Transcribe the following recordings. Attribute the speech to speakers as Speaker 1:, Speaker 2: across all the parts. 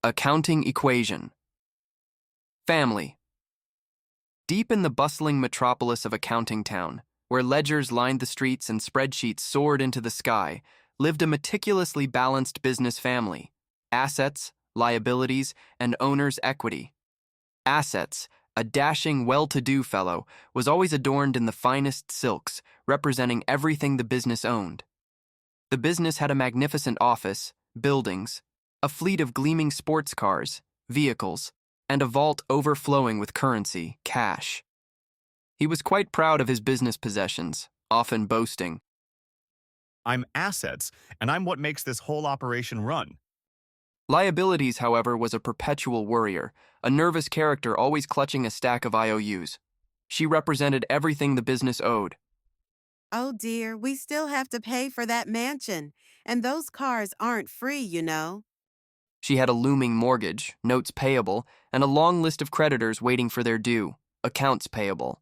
Speaker 1: Accounting equation. Family. Deep in the bustling metropolis of Accounting Town, where ledgers lined the streets and spreadsheets soared into the sky, lived a meticulously balanced business family. Assets, liabilities, and owner's equity. Assets, a dashing, well-to-do fellow, was always adorned in the finest silks, representing everything the business owned. The business had a magnificent office, buildings, a fleet of gleaming sports cars, vehicles, and a vault overflowing with currency, cash. He was quite proud of his business possessions, often boasting,
Speaker 2: I'm assets, and I'm what makes this whole operation run.
Speaker 1: Liabilities, however, was a perpetual worrier, a nervous character always clutching a stack of IOUs. She represented everything the business owed.
Speaker 3: Oh dear, we still have to pay for that mansion, and those cars aren't free, you know.
Speaker 1: She had a looming mortgage, notes payable, and a long list of creditors waiting for their due, accounts payable.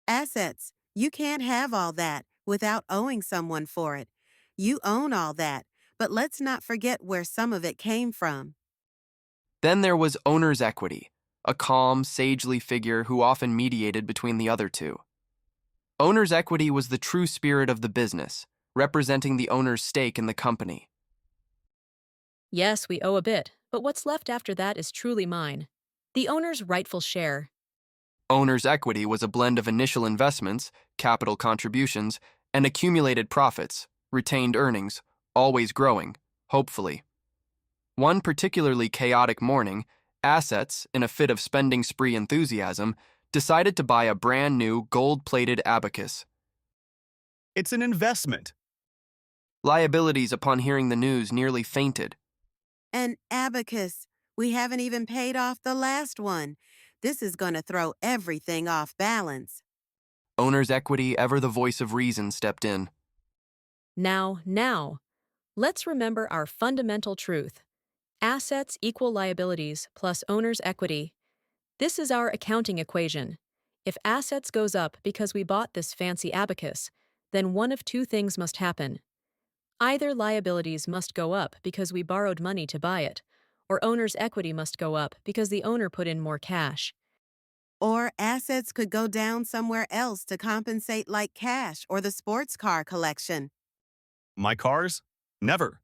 Speaker 3: Assets, you can't have all that without owing someone for it. You own all that, but let's not forget where some of it came from.
Speaker 1: Then there was owner's equity, a calm, sagely figure who often mediated between the other two. Owner's equity was the true spirit of the business, representing the owner's stake in the company.
Speaker 4: Yes, we owe a bit, but what's left after that is truly mine. The owner's rightful share.
Speaker 1: Owner's equity was a blend of initial investments, capital contributions, and accumulated profits, retained earnings, always growing, hopefully. One particularly chaotic morning, Assets, in a fit of spending spree enthusiasm, decided to buy a brand new gold-plated abacus.
Speaker 2: It's an investment.
Speaker 1: Liabilities, upon hearing the news, nearly fainted.
Speaker 3: An abacus. We haven't even paid off the last one. This is going to throw everything off balance.
Speaker 1: Owner's equity, ever the voice of reason, stepped in.
Speaker 4: Now, let's remember our fundamental truth. Assets equal liabilities plus owner's equity. This is our accounting equation. If assets goes up because we bought this fancy abacus, then one of two things must happen. Either liabilities must go up because we borrowed money to buy it, or owner's equity must go up because the owner put in more cash.
Speaker 3: Or assets could go down somewhere else to compensate, like cash or the sports car collection.
Speaker 2: My cars? Never.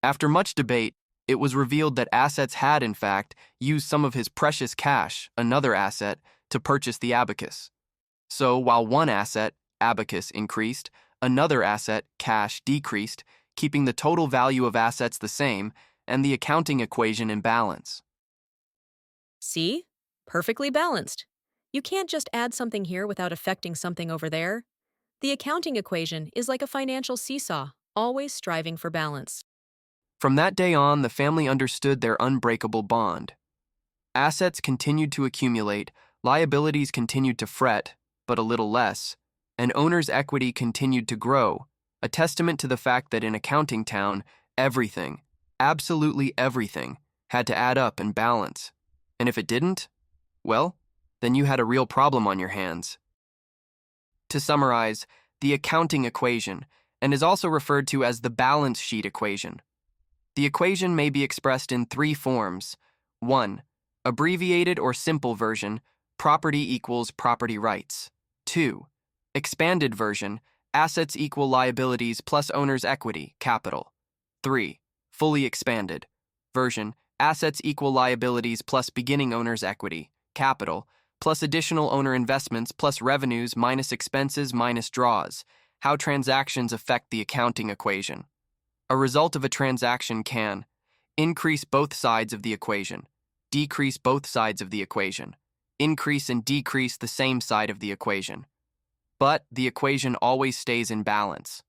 Speaker 1: After much debate, it was revealed that Assets had, in fact, used some of his precious cash, another asset, to purchase the abacus. So, while one asset, abacus, increased, another asset, cash, decreased, keeping the total value of assets the same and the accounting equation in balance.
Speaker 4: See? Perfectly balanced. You can't just add something here without affecting something over there. The accounting equation is like a financial seesaw, always striving for balance.
Speaker 1: From that day on, the family understood their unbreakable bond. Assets continued to accumulate, liabilities continued to fret, but a little less, and owner's equity continued to grow, a testament to the fact that in Accounting Town, everything, absolutely everything, had to add up and balance. And if it didn't, well, then you had a real problem on your hands. To summarize, the accounting equation, and is also referred to as the balance sheet equation. The equation may be expressed in three forms. 1. Abbreviated or simple version, property equals property rights. 2. Expanded version, assets equal liabilities plus owner's equity, capital. 3. Fully expanded version, assets equal liabilities plus beginning owner's equity, capital, plus additional owner investments plus revenues minus expenses minus draws. How transactions affect the accounting equation. A result of a transaction can increase both sides of the equation, decrease both sides of the equation, increase and decrease the same side of the equation. But the equation always stays in balance.